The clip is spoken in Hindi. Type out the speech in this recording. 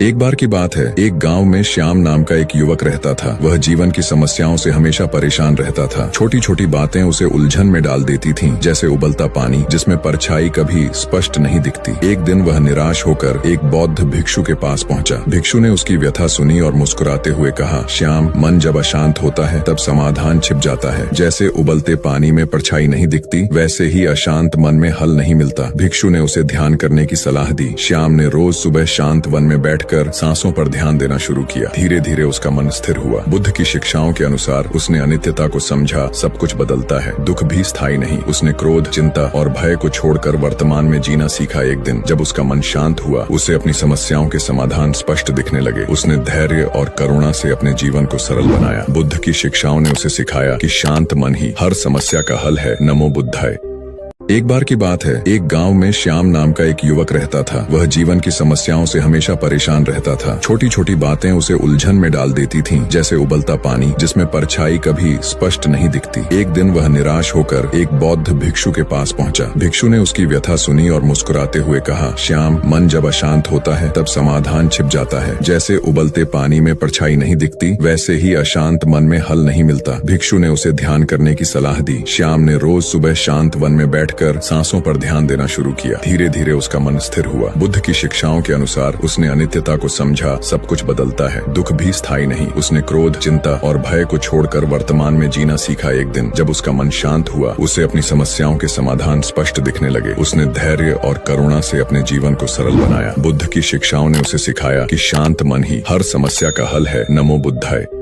एक बार की बात है, एक गांव में श्याम नाम का एक युवक रहता था। वह जीवन की समस्याओं से हमेशा परेशान रहता था। छोटी छोटी बातें उसे उलझन में डाल देती थीं, जैसे उबलता पानी जिसमें परछाई कभी स्पष्ट नहीं दिखती। एक दिन वह निराश होकर एक बौद्ध भिक्षु के पास पहुंचा। भिक्षु ने उसकी व्यथा सुनी और मुस्कुराते हुए कहा, श्याम, मन जब अशांत होता है तब समाधान छिप जाता है। जैसे उबलते पानी में परछाई नहीं दिखती, वैसे ही अशांत मन में हल नहीं मिलता। भिक्षु ने उसे ध्यान करने की सलाह दी। श्याम ने रोज सुबह शांत वन में बैठ सांसों पर ध्यान देना शुरू किया। धीरे धीरे उसका मन स्थिर हुआ। बुद्ध की शिक्षाओं के अनुसार उसने अनित्यता को समझा। सब कुछ बदलता है, दुख भी स्थायी नहीं। उसने क्रोध, चिंता और भय को छोड़कर वर्तमान में जीना सीखा। एक दिन जब उसका मन शांत हुआ, उसे अपनी समस्याओं के समाधान स्पष्ट दिखने लगे। उसने धैर्य और करुणा से अपने जीवन को सरल बनाया। बुद्ध की शिक्षाओं ने उसे सिखाया कि शांत मन ही हर समस्या का हल है। नमो बुद्धाय। एक बार की बात है, एक गांव में श्याम नाम का एक युवक रहता था। वह जीवन की समस्याओं से हमेशा परेशान रहता था। छोटी छोटी बातें उसे उलझन में डाल देती थीं, जैसे उबलता पानी जिसमें परछाई कभी स्पष्ट नहीं दिखती। एक दिन वह निराश होकर एक बौद्ध भिक्षु के पास पहुंचा। भिक्षु ने उसकी व्यथा सुनी और मुस्कुराते हुए कहा, श्याम, मन जब अशांत होता है तब समाधान छिप जाता है। जैसे उबलते पानी में परछाई नहीं दिखती, वैसे ही अशांत मन में हल नहीं मिलता। भिक्षु ने उसे ध्यान करने की सलाह दी। श्याम ने रोज सुबह शांत वन में बैठ सांसों पर ध्यान देना शुरू किया। धीरे धीरे उसका मन स्थिर हुआ। बुद्ध की शिक्षाओं के अनुसार उसने अनित्यता को समझा। सब कुछ बदलता है, दुख भी स्थायी नहीं। उसने क्रोध, चिंता और भय को छोड़कर वर्तमान में जीना सीखा। एक दिन जब उसका मन शांत हुआ, उसे अपनी समस्याओं के समाधान स्पष्ट दिखने लगे। उसने धैर्य और करुणा से अपने जीवन को सरल बनाया। बुद्ध की शिक्षाओं ने उसे सिखाया कि शांत मन ही हर समस्या का हल है। नमो बुद्धाय।